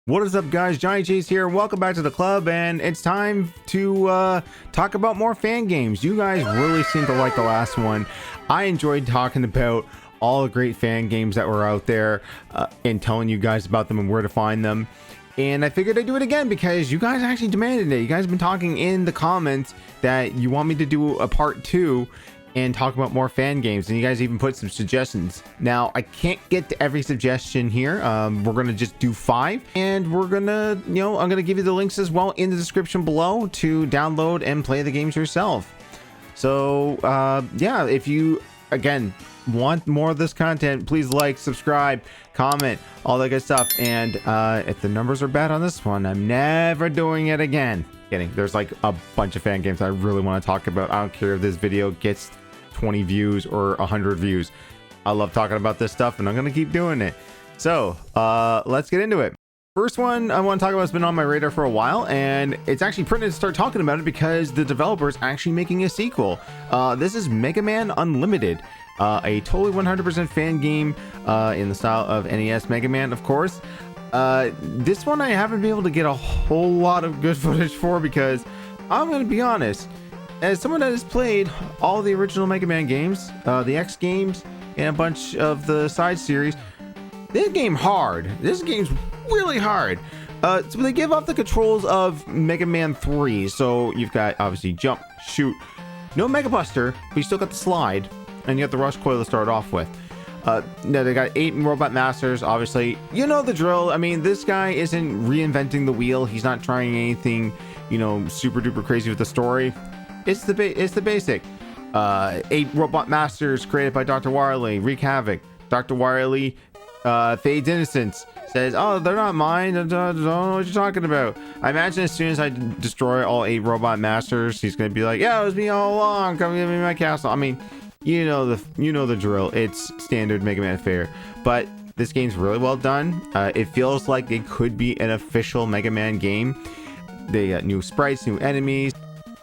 What is up, guys? Johnny Chase here. Welcome back to the club, and it's time to talk about more fan games. You guys really seem to like the last one. I enjoyed talking about all the great fan games that were out there and telling you guys about them and where to find them. And I figured I'd do it again because you guys actually demanded it. You guys have been talking in the comments that you want me to do a part 2 and talk about more fan games, and you guys even put some suggestions. Now I can't get to every suggestion here. We're gonna just do 5, and we're gonna, I'm gonna give you the links as well in the description below to download and play the games yourself. So yeah, if you again want more of this content, please like, subscribe, comment, all that good stuff. And if the numbers are bad on this one, I'm never doing it again. Kidding. There's like a bunch of fan games I really want to talk about. I don't care if this video gets 20 views or 100 views. I love talking about this stuff, and I'm gonna keep doing it. So let's get into it. First one I want to talk about has been on my radar for a while, and it's actually printed to start talking about it because the developer's actually making a sequel. This is Mega Man Unlimited, a totally 100% fan game in the style of NES Mega Man, of course. This one I haven't been able to get a whole lot of good footage for because I'm gonna be honest, as someone that has played all the original Mega Man games, the X games, and a bunch of the side series, this game's really hard. So they give off the controls of Mega Man 3. So you've got obviously jump, shoot, no Mega Buster, but you still got the slide, and you got the rush coil to start off with. No, they got 8 robot masters. Obviously, you know the drill. I mean, this guy isn't reinventing the wheel. He's not trying anything, super duper crazy with the story. It's the basic. 8 robot masters created by Dr. Wily. Wreak havoc. Dr. Wily fades innocence. Says, "Oh, they're not mine. I don't know what you're talking about." I imagine as soon as I destroy all 8 robot masters, he's gonna be like, "Yeah, it was me all along. Come give me my castle." I mean, you know the drill. It's standard Mega Man fare. But this game's really well done. It feels like it could be an official Mega Man game. They got new sprites, new enemies,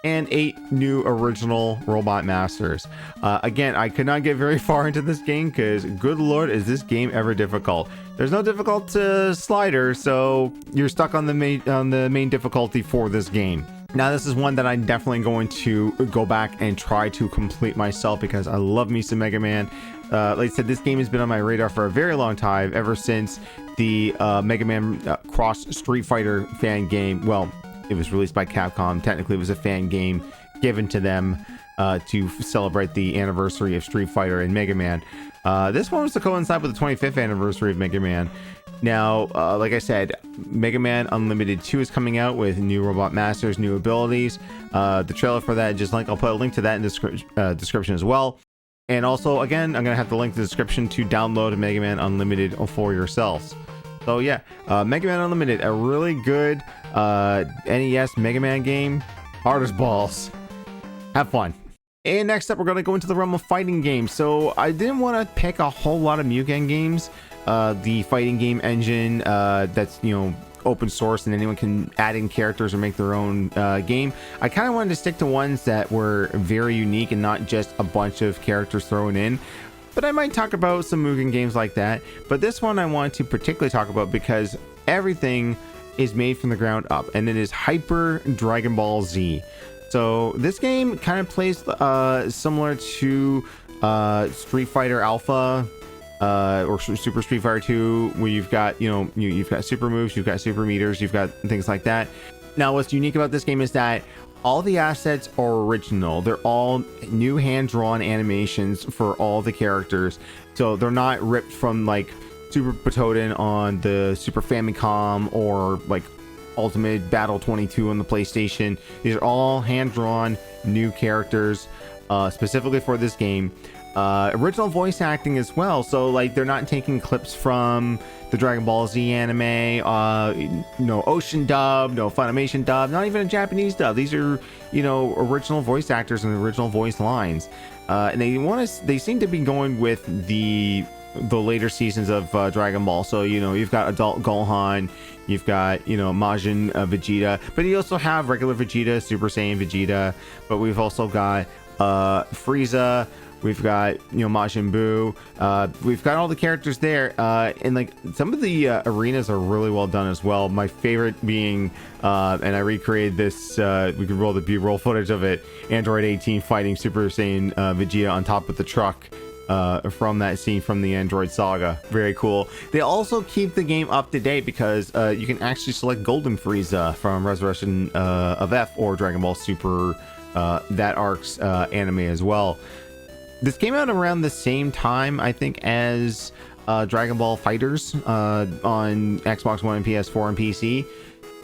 and 8 new original robot masters. Again, I could not get very far into this game because, good lord, is this game ever difficult. There's no difficult slider, so you're stuck on the main difficulty for this game. Now, this is one that I'm definitely going to go back and try to complete myself because I love me some Mega Man. Like I said, this game has been on my radar for a very long time, ever since the Mega Man Cross Street Fighter fan game. Well, it was released by Capcom. Technically, it was a fan game given to them to celebrate the anniversary of Street Fighter and Mega Man. This one was to coincide with the 25th anniversary of Mega Man. Now, like I said, Mega Man Unlimited 2 is coming out with new robot masters, new abilities. The trailer for that, I'll put a link to that in the description as well. And also, again, I'm going to have the link in the description to download Mega Man Unlimited for yourselves. So yeah, Mega Man Unlimited, a really good NES Mega Man game. Hard as balls. Have fun. And next up, we're going to go into the realm of fighting games. So I didn't want to pick a whole lot of Mugen games. The fighting game engine that's, open source and anyone can add in characters or make their own game. I kind of wanted to stick to ones that were very unique and not just a bunch of characters thrown in. But I might talk about some Mugen games like that. But this one I want to particularly talk about because everything is made from the ground up, and it is Hyper Dragon Ball Z. So this game kind of plays similar to Street Fighter Alpha or Super Street Fighter 2, where you've got you've got super moves, you've got super meters, you've got things like that. Now, what's unique about this game is that all the assets are original. They're all new hand-drawn animations for all the characters. So they're not ripped from like Super Butoden on the Super Famicom or like Ultimate Battle 22 on the PlayStation. These are all hand-drawn new characters specifically for this game. Original voice acting as well, so like they're not taking clips from the Dragon Ball Z anime, no Ocean dub, no Funimation dub, not even a Japanese dub. These are original voice actors and original voice lines, and they seem to be going with the later seasons of Dragon Ball. So you've got adult Gohan, you've got Majin Vegeta, but you also have regular Vegeta, Super Saiyan Vegeta, but we've also got Frieza. We've got, Majin Buu. We've got all the characters there, and like some of the arenas are really well done as well. My favorite being, and I recreated this. We could roll the B-roll footage of it. Android 18 fighting Super Saiyan Vegeta on top of the truck. From that scene from the Android Saga. Very cool. They also keep the game up to date because you can actually select Golden Frieza from Resurrection of F or Dragon Ball Super, that arc's anime as well. This came out around the same time, I think, as Dragon Ball Fighters on Xbox One and PS4 and PC.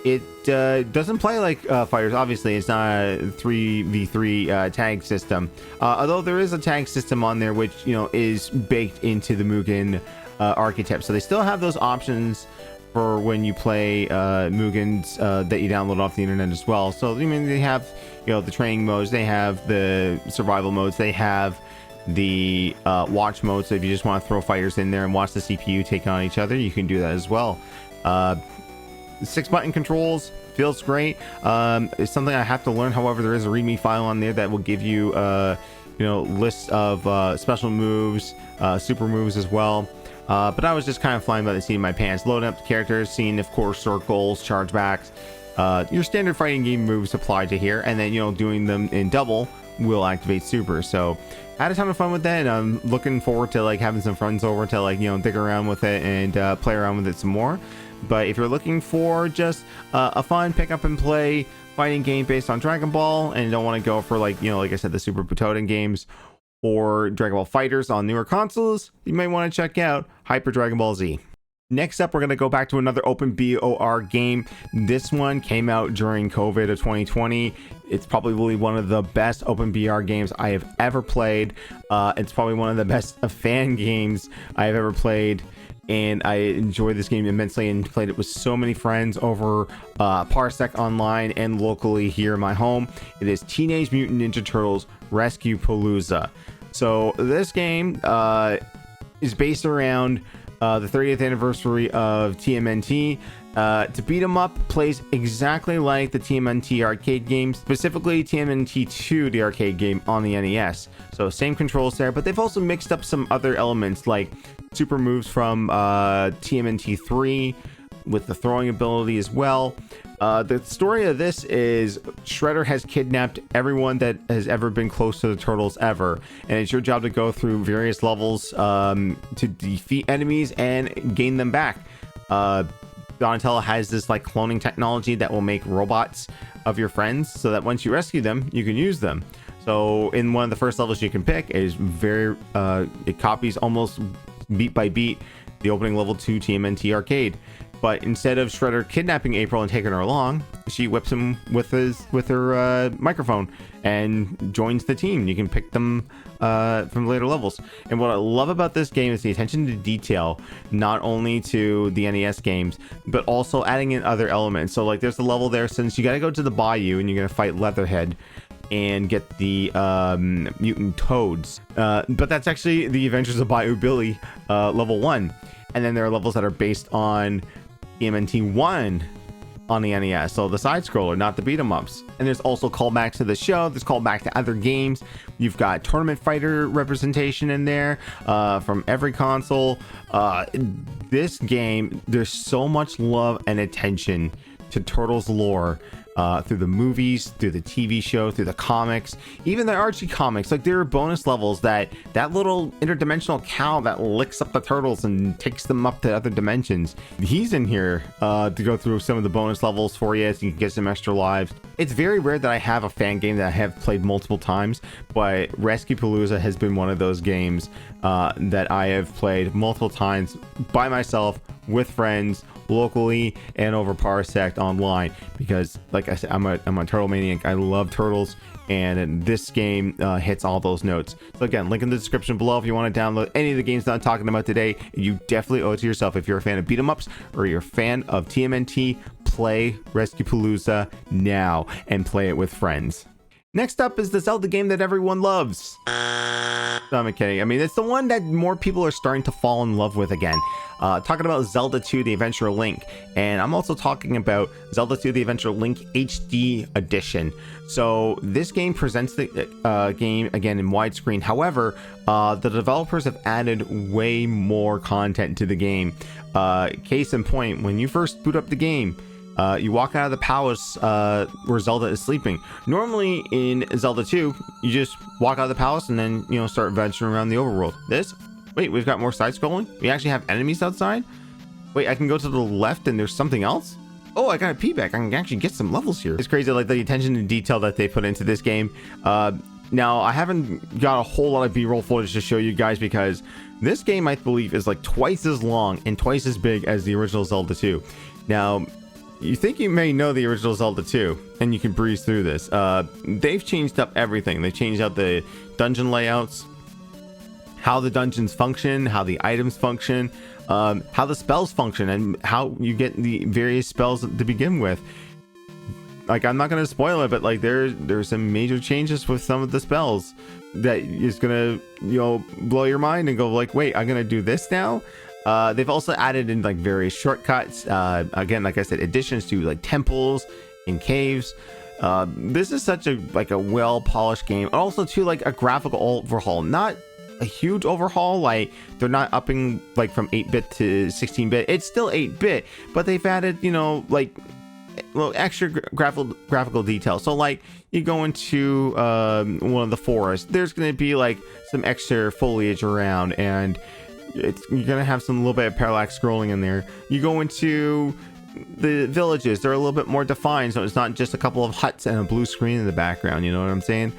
It doesn't play like Fighters. Obviously, it's not a 3v3 tag system. Although there is a tag system on there, which is baked into the Mugen archetype. So they still have those options for when you play Mugens that you download off the internet as well. So I mean, they have the training modes, they have the survival modes, they have the watch mode. So if you just want to throw fighters in there and watch the CPU take on each other, you can do that as well. 6-button controls feels great. It's something I have to learn. However, there is a readme file on there that will give you lists of special moves, super moves as well. But I was just kind of flying by the seat of my pants, loading up the characters, seeing, of course, circles, chargebacks, your standard fighting game moves applied to here, and then doing them in double will activate super. So I had a ton of fun with that, and I'm looking forward to having some friends over to dig around with it and play around with it some more. But if you're looking for just a fun pick up and play fighting game based on Dragon Ball, and you don't want to go for like I said, the Super Butoden games or Dragon Ball Fighters on newer consoles, you might want to check out Hyper Dragon Ball Z. Next up, we're going to go back to another open BOR game. This one came out during COVID of 2020. It's probably one of the best open BR games I have ever played. It's probably one of the best fan games I have ever played. And I enjoyed this game immensely and played it with so many friends over Parsec online and locally here in my home. It is Teenage Mutant Ninja Turtles Rescue Palooza. So this game is based around the 30th anniversary of TMNT. To beat 'em up plays exactly like the TMNT arcade game, specifically TMNT 2, the arcade game on the NES. So same controls there, but they've also mixed up some other elements like super moves from TMNT 3 with the throwing ability as well. The story of this is Shredder has kidnapped everyone that has ever been close to the Turtles ever, and it's your job to go through various levels to defeat enemies and gain them back. Donatello has this cloning technology that will make robots of your friends so that once you rescue them, you can use them. So in one of the first levels you can pick, it is very it copies almost beat by beat the opening level to TMNT arcade. But instead of Shredder kidnapping April and taking her along, she whips him with her microphone and joins the team. You can pick them from later levels. And what I love about this game is the attention to detail, not only to the NES games, but also adding in other elements. So there's a level there, since you got to go to the bayou and you're going to fight Leatherhead and get the mutant toads. But that's actually the Adventures of Bayou Billy level 1. And then there are levels that are based on TMNT 1 on the NES, so the side scroller, not the beat 'em ups. And there's also callbacks to the show, there's callback to other games. You've got tournament fighter representation in there from every console. This game, there's so much love and attention to Turtles lore through the movies, through the TV show, through the comics, even the Archie comics. There are bonus levels that little interdimensional cow that licks up the turtles and takes them up to other dimensions. He's in here to go through some of the bonus levels for you so you can get some extra lives. It's very rare that I have a fan game that I have played multiple times, but Rescue Palooza has been one of those games that I have played multiple times by myself, with friends, locally, and over Parsec online, because like I said, I'm a turtle maniac. I love turtles, and this game hits all those notes. So again, link in the description below if you want to download any of the games that I'm talking about today. You definitely owe it to yourself. If you're a fan of beat 'em ups or you're a fan of TMNT, play Rescue Palooza now and play it with friends. Next up is the Zelda game that everyone loves. No, I'm kidding. I mean, it's the one that more people are starting to fall in love with again. talking about Zelda 2 The Adventure of Link, and I'm also talking about Zelda 2 The Adventure of Link HD Edition. So this game presents the game again in widescreen. However, the developers have added way more content to the game. Case in point, when you first boot up the game, you walk out of the palace where Zelda is sleeping. Normally in Zelda 2, you just walk out of the palace and then, you know, start venturing around the overworld. Wait, we've got more side scrolling? We actually have enemies outside? Wait, I can go to the left and there's something else? Oh, I got a P back. I can actually get some levels here. It's crazy, like the attention to detail that they put into this game. Now, I haven't got a whole lot of B-roll footage to show you guys because this game, I believe, is like twice as long and twice as big as the original Zelda 2. Now, you think you may know the original Zelda 2 and you can breeze through this. They've changed up everything. They've changed out the dungeon layouts, how the dungeons function, how the items function, how the spells function, and how you get the various spells to begin with. Like, I'm not going to spoil it, but like there's some major changes with some of the spells that is going to, you know, blow your mind and go like, wait, I'm going to do this now. They've also added in like various shortcuts. Again, like I said, additions to like temples and caves. This is such a well polished game. Also to like a graphical overhaul, not a huge overhaul. Like, they're not upping like from 8-bit to 16-bit. It's still 8-bit, but they've added, you know, like little extra graphical detail. So like you go into one of the forests, there's going to be like some extra foliage around, and you're gonna have some little bit of parallax scrolling in there. You go into the villages, they're a little bit more defined, so it's not just a couple of huts and a blue screen in the background, you know what I'm saying?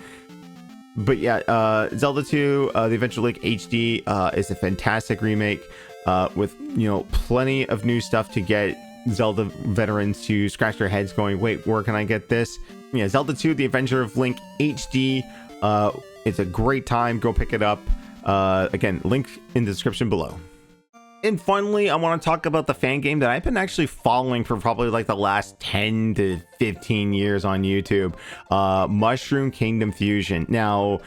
But yeah, Zelda 2 The Adventure of Link HD is a fantastic remake with, you know, plenty of new stuff to get Zelda veterans to scratch their heads going, wait, where can I get this? Yeah, Zelda 2 The Adventure of Link HD, it's a great time. Go pick it up. Again, link in the description below. And finally, I want to talk about the fan game that I've been actually following for probably like the last 10 to 15 years on YouTube, Mushroom Kingdom Fusion. Now,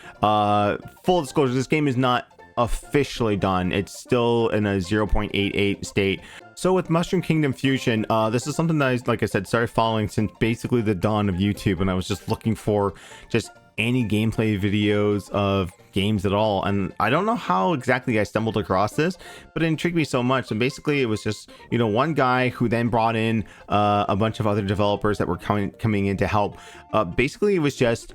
full disclosure, this game is not officially done. It's still in a 0.88 state. So with Mushroom Kingdom Fusion, this is something that I, like I said, started following since basically the dawn of YouTube, and I was just looking for just any gameplay videos of games at all, and I don't know how exactly I stumbled across this, but it intrigued me so much. And basically it was just, you know, one guy who then brought in a bunch of other developers that were coming in to help. Basically it was just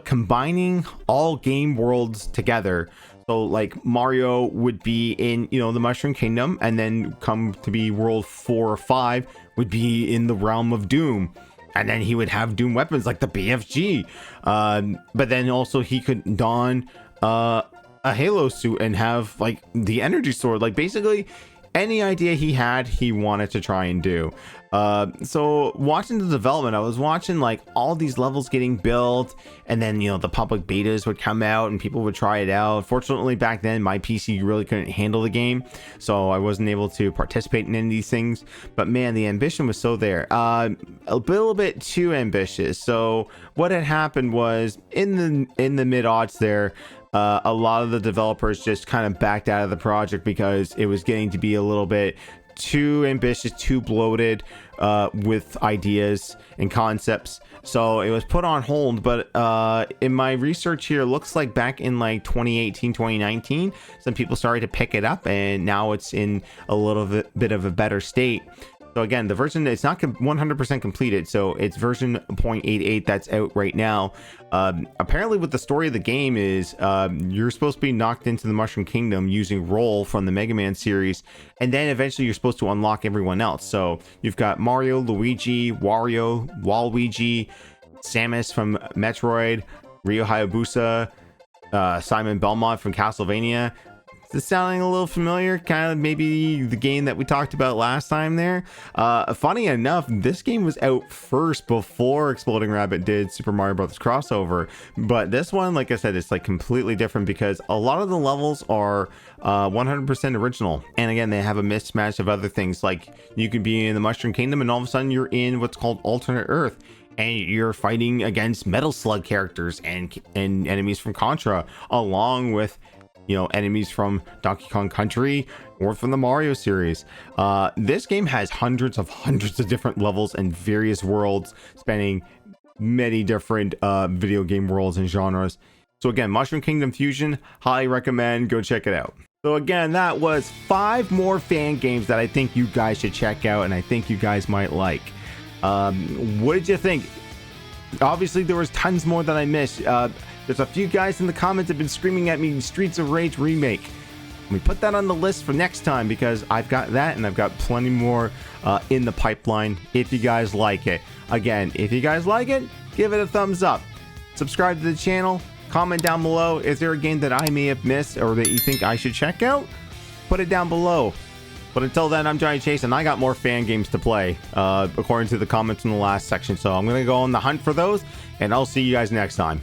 combining all game worlds together. So like Mario would be in, you know, the Mushroom Kingdom, and then come to be world 4 or 5 would be in the realm of Doom. And then he would have Doom weapons like the BFG. But then also he could don a Halo suit and have like the energy sword. Like basically any idea he had, he wanted to try and do. So watching the development, I was watching like all these levels getting built, and then, you know, the public betas would come out and people would try it out. Fortunately, back then my PC really couldn't handle the game, so I wasn't able to participate in any of these things. But man, the ambition was so there. A little bit too ambitious. So what had happened was in the mid-aughts there, a lot of the developers just kind of backed out of the project because it was getting to be a little bit too ambitious, too bloated with ideas and concepts. So it was put on hold. But in my research here, looks like back in like 2018, 2019, some people started to pick it up, and now it's in a little bit of a better state. So again, the version, it's not 100% completed, so it's version 0.88 that's out right now. Apparently what the story of the game is, you're supposed to be knocked into the Mushroom Kingdom using Roll from the Mega Man series, and then eventually you're supposed to unlock everyone else. So you've got Mario, Luigi, Wario, Waluigi, Samus from Metroid, Ryo Hayabusa, Simon Belmont from Castlevania. Is this sounding a little familiar? Kind of maybe the game that we talked about last time there. Funny enough, this game was out first before Exploding Rabbit did Super Mario Bros. Crossover. But this one, like I said, it's like completely different because a lot of the levels are 100% original. And again, they have a mismatch of other things. Like you could be in the Mushroom Kingdom and all of a sudden you're in what's called Alternate Earth, and you're fighting against Metal Slug characters and enemies from Contra, along with you know, enemies from Donkey Kong Country or from the Mario series. This game has hundreds of different levels and various worlds spanning many different video game worlds and genres. So again, Mushroom Kingdom Fusion, highly recommend, go check it out. So again, that was 5 more fan games that I think you guys should check out and I think you guys might like. What did you think? Obviously there was tons more that I missed. There's a few guys in the comments have been screaming at me Streets of Rage remake. We put that on the list for next time because I've got that and I've got plenty more in the pipeline if you guys like it. Again, if you guys like it, give it a thumbs up. Subscribe to the channel. Comment down below. Is there a game that I may have missed or that you think I should check out? Put it down below. But until then, I'm Johnny Chase, and I got more fan games to play, according to the comments in the last section. So I'm going to go on the hunt for those, and I'll see you guys next time.